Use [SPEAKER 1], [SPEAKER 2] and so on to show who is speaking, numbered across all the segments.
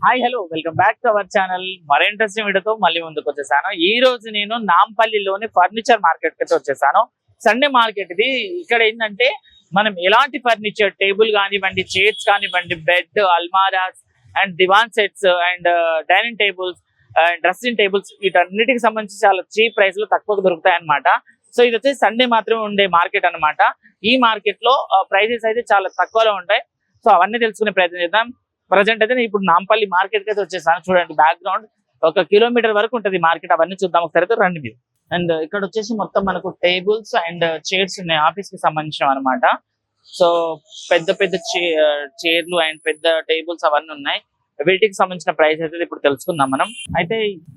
[SPEAKER 1] Hi hello welcome back to our channel. మరో interesting వీడియోతో మళ్ళీ ముందుకు వచ్చేసాను. ఈ రోజు నేను నాంపల్లిలోని ఫర్నిచర్ మార్కెట్ కి వచ్చేసాను. సండే మార్కెట్ ఇది. ఇక్కడ ఏంటంటే మనం ఎలాంటి ఫర్నిచర్, టేబుల్ కానివ్వండి, చైర్స్ కానివ్వండి, బెడ్, అల్మారాస్ అండ్ దివాన్ sets and dining tables and dressing tables వీటన్నిటికి సంబంధించి చాలా చీప్ ప్రైస్ లో తక్కువగా దొరుకుతాయి అన్నమాట. సో ఇది వచ్చేసి సండే మాత్రమే ఉండే మార్కెట్ అన్నమాట. ఈ మార్కెట్ లో ప్రైజెస్ అయితే చాలా తక్కువలో ఉంటాయి. సో అవన్నీ తెలుసుకునే ప్రయత్నం చేద్దాం. ప్రజెంట్ అయితే ఇప్పుడు నాంపల్లి మార్కెట్ కి అయితే వచ్చేసాను. చూడండి బ్యాక్గ్రౌండ్ 1 కిలోమీటర్ వరకు ఉంటుంది మార్కెట్. అవన్నీ చూద్దాం ఒకసారి అయితే రండి మీరు. అండ్ ఇక్కడ వచ్చేసి మొత్తం మనకు టేబుల్స్ అండ్ చైర్స్ ఉన్నాయి ఆఫీస్ కి సంబంధించిన అనమాట. సో పెద్ద పెద్ద చైర్లు అండ్ పెద్ద టేబుల్స్ అవన్నీ ఉన్నాయి. వీటికి సంబంధించిన ప్రైస్ అయితే ఇప్పుడు తెలుసుకుందాం మనం. అయితే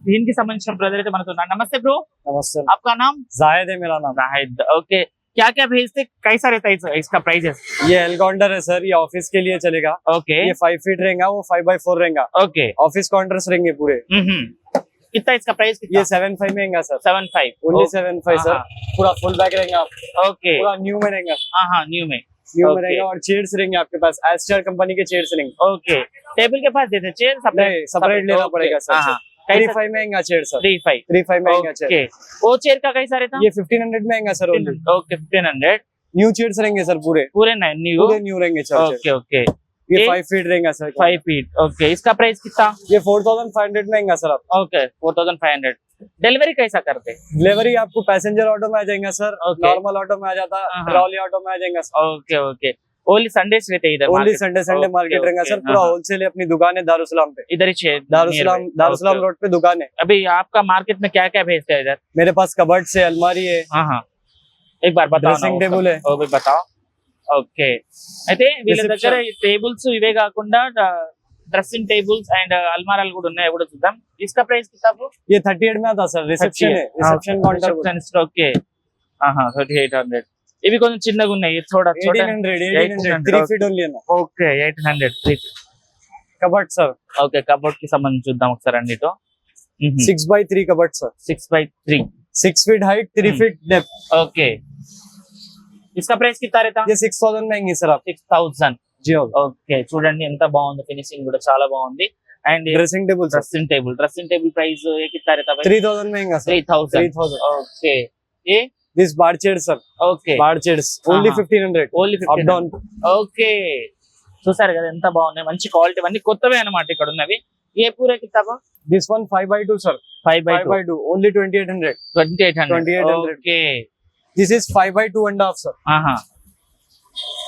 [SPEAKER 1] దీనికి సంబంధించిన బ్రదర్ అయితే మనకు నమస్తే బ్రో.
[SPEAKER 2] नमस्ते।
[SPEAKER 1] आपका नाम?
[SPEAKER 2] जाहिद है मेरा नाम।
[SPEAKER 1] जाहिद, ओके। क्या क्या भेजते, कैसा रहता है इसका प्राइजेस?
[SPEAKER 2] ये एल काउंटर है सर, ये ऑफिस के लिए चलेगा।
[SPEAKER 1] ओके
[SPEAKER 2] ये 5 फीट रहेगा, वो 5x4 रहेगा।
[SPEAKER 1] ओके।
[SPEAKER 2] ऑफिस काउंटर्स रहेंगे पूरे।
[SPEAKER 1] कितना इसका प्राइस?
[SPEAKER 2] ये 7.5 में रहेगा सर।
[SPEAKER 1] 7.5
[SPEAKER 2] only 7.5 sir. पूरा फुल बैक रहेगा।
[SPEAKER 1] ओके।
[SPEAKER 2] पूरा न्यू में रहेगा।
[SPEAKER 1] हाँ न्यू में
[SPEAKER 2] रहेगा। और चेयर्स रहेंगे आपके पास, एस्टर कंपनी के चेयर्स रहेंगे।
[SPEAKER 1] ओके। टेबल के पास देते चेयर
[SPEAKER 2] सेपरेट लेना पड़ेगा सर। 35 में रहेगा चेयर सर। 35 में रहेगा चेयर।
[SPEAKER 1] वो चेयर का कैसा रहता?
[SPEAKER 2] ये 1500 में रहेगा सर।
[SPEAKER 1] ओके 1500।
[SPEAKER 2] न्यू चेयर्स रहेंगे सर, पूरे न्यू रहेंगे सर।
[SPEAKER 1] Okay okay.
[SPEAKER 2] ये 5 फीट रहेगा सर।
[SPEAKER 1] 5 फीट। ओके। इसका प्राइस कितना?
[SPEAKER 2] ये 4500 में रहेगा सर।
[SPEAKER 1] ओके 4500। डिलीवरी कैसा करते?
[SPEAKER 2] डिलीवरी आपको पैसेंजर ऑटो में आ जाएगा सर, नॉर्मल ऑटो में आ जाता, ट्रॉली ऑटो में आ जाएगा sir.
[SPEAKER 1] Okay okay. Only Sundays रहते इधर?
[SPEAKER 2] ओनली संडे मार्केट रहेगा सर। पूरा होलसेल है, अपनी दुकान है दारुसलाम पे।
[SPEAKER 1] इधर ही
[SPEAKER 2] दारुसलाम रोड पे दुकान है।
[SPEAKER 1] अभी आपका मार्केट में क्या क्या भेजते हैं इधर?
[SPEAKER 2] मेरे पास कबर्ड से अलमारी है।
[SPEAKER 1] हाँ एक बार बताओ।
[SPEAKER 2] ड्रेसिंग टेबल है।
[SPEAKER 1] वो भी बताओ। ఓకే అయితే వీళ్ళ దగ్గర టేబుల్స్ ఇవే కాకుండా డ్రెస్సింగ్ టేబుల్స్ అండ్ అల్మారాలు కూడా ఉన్నాయి. కూడా చూద్దాం. इसका प्राइस कितना ब्रो?
[SPEAKER 2] ये 38 में आता सर। रिसेप्शन है, रिसेप्शन काउंटर।
[SPEAKER 1] ఓకే 3800. ఇవి కొంచెం చిన్నగా ఉన్నాయి.
[SPEAKER 2] 1800 3 फीट ओनली है ना।
[SPEAKER 1] Okay 800
[SPEAKER 2] cupboard sir.
[SPEAKER 1] Okay cupboard కి సంబంధించి చూద్దాం ఒకసారి అన్నిటో.
[SPEAKER 2] 6x3 cupboard sir.
[SPEAKER 1] 6x3
[SPEAKER 2] 6 feet height, 3 feet depth.
[SPEAKER 1] Okay. इसका प्राइस कितना रहता?
[SPEAKER 2] ये 6000 में आएंगे सर आप।
[SPEAKER 1] 6000
[SPEAKER 2] जी
[SPEAKER 1] ఓకే. చూడండి ఎంత బాగుంది, ఫినిషింగ్ కూడా చాలా బాగుంది. అండ్
[SPEAKER 2] ड्रेसिंग
[SPEAKER 1] टेबल प्राइस ये कितना रहता है?
[SPEAKER 2] 3000 में आएगा सर।
[SPEAKER 1] 3000 ओके। ये
[SPEAKER 2] this bar chair sir.
[SPEAKER 1] Okay
[SPEAKER 2] bar chairs only 1500 up down.
[SPEAKER 1] Okay చూసారు కదా ఎంత బాగున్నాయి, మంచి క్వాలిటీ, అన్ని కొత్తవే అన్నమాట ఇక్కడ ఉన్నవి. ఏ పూరే కితాబా?
[SPEAKER 2] This one 5x2 sir। 5x2 only 2800। 2800
[SPEAKER 1] okay.
[SPEAKER 2] This is 5x2 and half sir।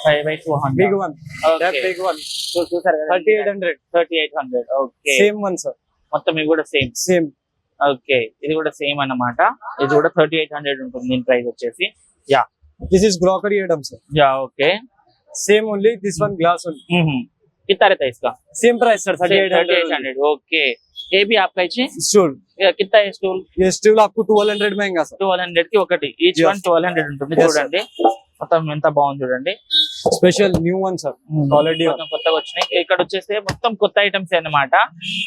[SPEAKER 1] 5x2
[SPEAKER 2] big one, that big one
[SPEAKER 1] so చూసారు కదా
[SPEAKER 2] 3800
[SPEAKER 1] ఓకే.
[SPEAKER 2] Same one sir।
[SPEAKER 1] మొత్తం ఇవి కూడా సేమ్. ఓకే ఇది కూడా సేమ్ అన్నమాట. ఇది కూడా 3800 ఉంటుంది దీని ప్రైస్ వచ్చేసి. Yeah
[SPEAKER 2] this is grocery item sir।
[SPEAKER 1] Yeah okay
[SPEAKER 2] same only this one glass only.
[SPEAKER 1] कितना रहता है इसका?
[SPEAKER 2] Same price sir 3800।
[SPEAKER 1] ओके। ये भी आपका ही
[SPEAKER 2] स्टूल
[SPEAKER 1] कितना है स्टूल?
[SPEAKER 2] ये स्टूल आपको 1200 में आएगा सर।
[SPEAKER 1] 1200 की ఒకటి, ఈచ్ వన్ 1200 ఉంటుంది. చూడండి మొత్తం ఎంత బాగుంది చూడండి.
[SPEAKER 2] Special new one sir, quality
[SPEAKER 1] మొత్తం కొత్తగా వచ్చినాయి. ఇక్కడ వచ్చేస్తే మొత్తం కొత్త ఐటమ్స్ అన్నమాట.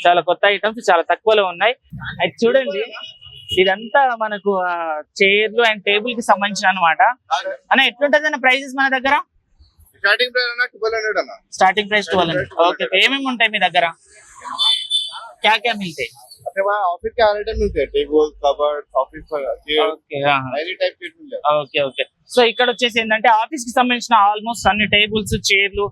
[SPEAKER 1] చాలా కొత్త ఐటమ్స్, చాలా తక్కువలో ఉన్నాయి. అది చూడండి ఇదంతా మనకు చైర్లు అండ్ టేబుల్ కి సంబంధించిన అన్నమాట. అన్న ఎట్లుంటది అన్న ప్రైజెస్ మన దగ్గర?
[SPEAKER 3] స్టార్టింగ్ ప్రైస్ అన్న 1200 అన్న।
[SPEAKER 1] Starting price 1200। ఓకే ఏమేమి ఉంటాయి మీ దగ్గర? क्या क्या मिलते हैं?
[SPEAKER 3] अपने वहाँ ऑफिस के हर आइटम मिलते हैं, table, cupboard, office chair,
[SPEAKER 1] okay
[SPEAKER 3] any type के मिल जाए।
[SPEAKER 1] Okay okay. సో ఇక్కడ వచ్చేసి ఏంటంటే ఆఫీస్ కి సంబంధించిన ఆల్మోస్ట్ అన్ని టేబుల్స్, చైర్లు,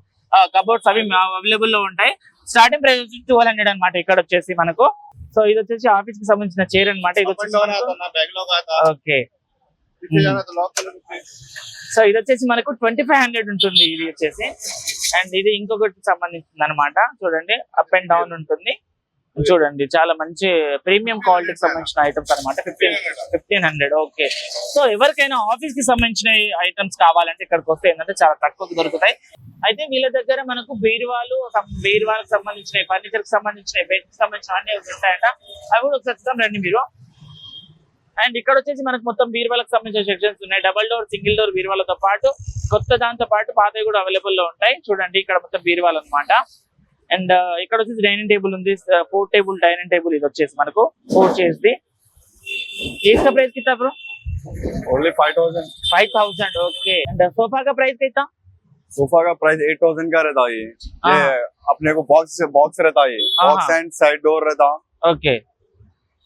[SPEAKER 1] కబోర్డ్స్ అవి అవైలబుల్ లో ఉంటాయి. స్టార్టింగ్ ప్రైస్ వచ్చి 1200 అనమాట ఇక్కడ వచ్చేసి మనకు. సో ఇది వచ్చేసి ఆఫీస్ కి సంబంధించిన చైర్ అనమాట. ఇది వచ్చేసి ఓకే. సో ఇది వచ్చేసి మనకు 2500 ఉంటుంది ఇది వచ్చేసి. అండ్ ఇది ఇంకొకటి సంబంధించింది అనమాట. చూడండి అప్ అండ్ డౌన్ ఉంటుంది. చూడండి చాలా మంచి ప్రీమియం క్వాలిటీకి సంబంధించిన ఐటమ్స్ అనమాట. 1500 ఓకే. సో ఎవరికైనా ఆఫీస్ కి సంబంధించిన ఐటమ్స్ కావాలంటే ఇక్కడికి వస్తే ఏంటంటే చాలా తక్కువకు దొరుకుతాయి. అయితే వీళ్ళ దగ్గర మనకు బీరువాలకు సంబంధించిన, ఫర్నిచర్ కి సంబంధించిన, బెడ్ కి సంబంధించిన అన్ని ఉంటాయంట. అవి కూడా ఒకసారి చూద్దాం రండి మీరు. అండ్ ఇక్కడ వచ్చేసి మనకు మొత్తం బీరువాలకు సంబంధించిన సెక్షన్స్ ఉన్నాయి. డబల్ డోర్, సింగిల్ డోర్ బీరువాలతో పాటు కొత్త దాంతో పాటు పాతవి కూడా అవైలబుల్ లో ఉంటాయి. చూడండి ఇక్కడ మొత్తం బీరువాలు అనమాట. అండ్ ఇక్కడ వచ్చేసి డైనింగ్ టేబుల్ ఉంది, 4 టేబుల్ డైనింగ్ టేబుల్. ఇది వచ్చేసి మనకు 4 చైర్స్ ది. इसका प्राइस कितना bro?
[SPEAKER 3] Only 5000।
[SPEAKER 1] 5000 okay. And sofa का प्राइस कितना?
[SPEAKER 3] सोफा का प्राइस 8000 का रहता है। ये अपने को बॉक्स रहता है, बॉक्स एंड साइड डोर रहता,
[SPEAKER 1] ఓకే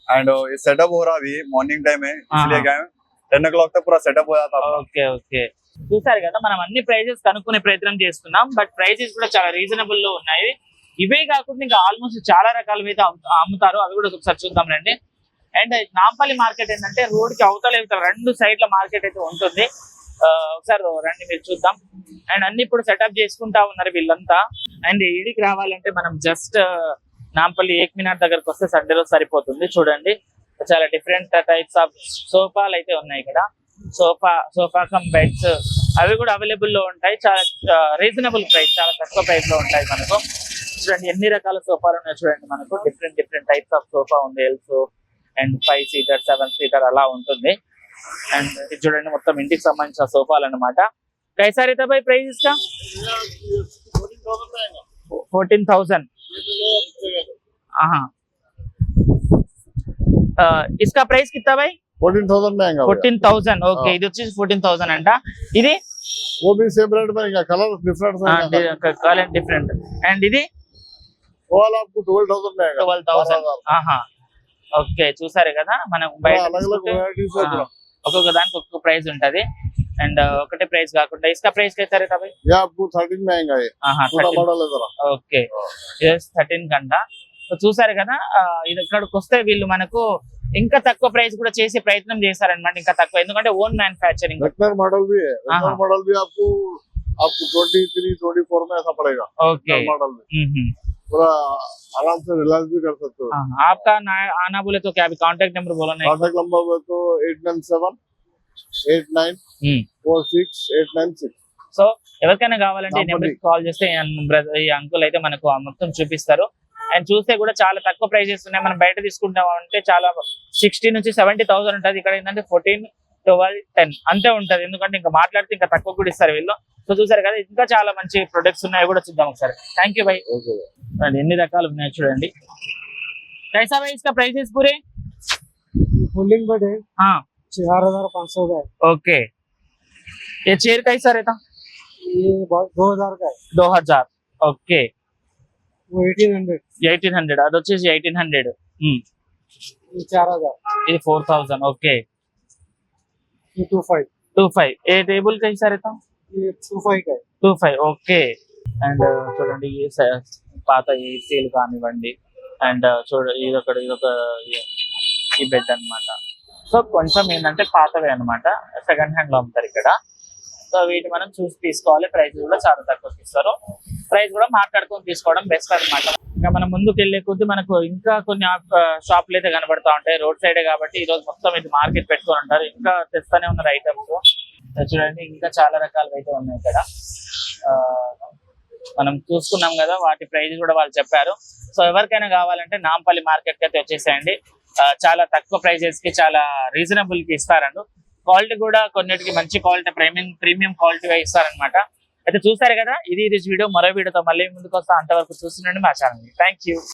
[SPEAKER 3] एंड ये सेटअप हो रहा अभी मॉर्निंग टाइम है, इसलिए गए 10 o'clock तक पूरा सेटअप हो जाता है।
[SPEAKER 1] ఓకే ఓకే చూసారు కదా మనం అన్ని ప్రైజెస్ కనుక్కునే ప్రయత్నం చేస్తున్నాం బట్ ప్రైజెస్ కూడా చాలా రీజనబుల్ లో ఉన్నాయి ఇవే కాకుండా ఇంకా ఆల్మోస్ట్ చాలా రకాలు అయితే అమ్ముతారు అవి కూడా ఒకసారి చూద్దాం రండి అండ్ నాంపల్లి మార్కెట్ ఏంటంటే రోడ్ కి అవతల రెండు సైడ్ల మార్కెట్ అయితే ఉంటుంది ఒకసారి రండి మీరు చూద్దాం అండ్ అన్ని ఇప్పుడు సెటప్ చేసుకుంటా ఉన్నారు వీళ్ళంతా అండ్ ఈడికి రావాలంటే మనం జస్ట్ నాంపల్లి ఏక్ మినార్ దగ్గరకు వస్తే సండే రోజు సరిపోతుంది చూడండి చాలా డిఫరెంట్ టైప్స్ ఆఫ్ సోఫాలు అయితే ఉన్నాయి ఇక్కడ సోఫా కమ్ బెడ్స్ అవి కూడా అవైలబుల్ లో ఉంటాయి చాలా రీజనబుల్ ప్రైస్ చాలా తక్కువ ప్రైస్ లో ఉంటాయి మనకు చూడండి ఎన్ని రకాల సోఫాలు ఉన్నాయి చూడండి మనకు డిఫరెంట్ టైప్స్ ఆఫ్ సోఫా ఉంది ఎల్స్ అండ్ 5 సీటర్ 7 సీటర్ అలా ఉంటుంది అండ్ ఇది చూడండి మొత్తం ఇంటికి సంబంధించిన సోఫాలు అన్నమాట कैसा रहता भाई प्राइस इसका 14,000 हाँ इसका प्राइस कितना भाई
[SPEAKER 3] 14,000 महंगा
[SPEAKER 1] 14,000 ఓకే ఇది వచ్చేసి 14,000 అంట ఇది
[SPEAKER 3] वो भी सेम रेट में colour different
[SPEAKER 1] colour different and ఇది
[SPEAKER 3] वो वाला आपको 12,000 महंगा
[SPEAKER 1] 12,000 ఆహా ఓకే చూసారు కదా మనం బయట
[SPEAKER 3] अलग अलग वैरायटीज है पूरा
[SPEAKER 1] ఒక్కొక్క దానికి ఒక్కొక్క ప్రైస్ ఉంటది అండ్ ఒకటే ప్రైస్ కాకుండా इसका प्राइस कैसा रहता भाई
[SPEAKER 3] ये आपको 13 महंगा है
[SPEAKER 1] ఆహా
[SPEAKER 3] पूरा मॉडल है जरा
[SPEAKER 1] ఓకే yes 13 కంట సో చూసారు కదా ఇది ఇక్కడికి వస్తే వీళ్ళు మనకు ఇంకా తక్కువ ప్రైస్ కూడా చేసే ప్రయత్నం చేశారన్నమాట ఇంకా తక్కువ ఎందుకంటే ఓన్ మ్యానుఫ్యాక్చరింగ్
[SPEAKER 3] वेटनर मॉडल भी है वेटनर मॉडल भी आपको 23 24 में ऐसा पड़ेगा
[SPEAKER 1] ओके
[SPEAKER 3] मॉडल में पूरा आराम से रिलैक्स भी कर सकते हो
[SPEAKER 1] आपका आना बोले तो क्या अभी कांटेक्ट नंबर बोलो ना
[SPEAKER 3] कांटेक्ट नंबर है तो 897-8946-896
[SPEAKER 1] సో ఎవరికైనా కావాలంటే ఈ నెంబర్ కాల్ చేస్తే ఈ అంకుల్ అయితే మనకు మొత్తం చూపిస్తారు అండ్ చూస్తే కూడా చాలా తక్కువ ప్రైజెస్ ఉన్నాయి మనం బయట తీసుకుంటాం అంటే చాలా 60 నుంచి 70,000 ఉంటుంది ఇక్కడ ఏంటంటే 14, 12, 10 అంతే ఉంటది ఎందుకంటే ఇంకా మాట్లాడితే ఇంకా తక్కువ కూడా ఇస్తారు వీళ్ళు సో చూసారు కదా ఇంకా చాలా మంచి ప్రొడక్ట్స్ ఉన్నాయి కూడా చూద్దాం ఒకసారి థ్యాంక్ యూ भाई ఎన్ని రకాలు ఉన్నాయి చూడండి कैसा भाई इसका प्राइसेस पूरे
[SPEAKER 2] फोल्डिंग बेड है
[SPEAKER 1] हाँ
[SPEAKER 2] 4,500 का है
[SPEAKER 1] ओके ये चेयर कैसा रहता
[SPEAKER 2] ये 2,000 का है
[SPEAKER 1] 2000 ఓకే
[SPEAKER 2] वो 1,800
[SPEAKER 1] అది వచ్చేసి 1800
[SPEAKER 2] ये 4,000
[SPEAKER 1] ఇది 4000 ఓకే
[SPEAKER 2] ये 25
[SPEAKER 1] 25 ఏ టేబుల్ कैसा रहता
[SPEAKER 2] ये 25 का है
[SPEAKER 1] 25 ఓకే అండ్ చూడండి ఈ పాత ఏసీలు కానివ్వండి అండ్ ఇదొక ఈ బెడ్ అన్నమాట సో కొంచెం ఏంటంటే పాతవే అన్నమాట సెకండ్ హ్యాండ్ లో అమ్ముతారు ఇక్కడ సో వీటి మనం చూసి తీసుకోవాలి ప్రైస్ కూడా చాలా తక్కువ ఇస్తారు ప్రైస్ కూడా మాట్లాడుకొని తీసుకోవడం బెస్ట్ అన్నమాట ఇంకా మనం ముందుకు వెళ్ళే కొద్దీ మనకు ఇంకా కొన్ని షాపులు అయితే కనబడతా ఉంటాయి రోడ్ సైడే కాబట్టి ఈ రోజు మొత్తం ఇది మార్కెట్ పెట్టుకొని ఉంటారు ఇంకా తెస్తానే ఉన్నారు ఐటమ్స్ చూడండి ఇంకా చాలా రకాలు అయితే ఉన్నాయి ఇక్కడ మనం చూసుకున్నాం కదా వాటి ప్రైస్ కూడా వాళ్ళు చెప్పారు సో ఎవరికైనా కావాలంటే నాంపల్లి మార్కెట్ కి అయితే వచ్చేసేయండి చాలా తక్కువ ప్రైజెస్ కి చాలా రీజనబుల్ కి ఇస్తారండి క్వాలిటీ కూడా కొన్నిటికి మంచి క్వాలిటీ ప్రీమియం క్వాలిటీగా ఇస్తారనమాట అయితే చూసారు కదా ఇది వీడియో మరో వీడియోతో మళ్ళీ ముందుకు వస్తా అంతవరకు చూస్తుండండి మా ఛానల్ థ్యాంక్ యూ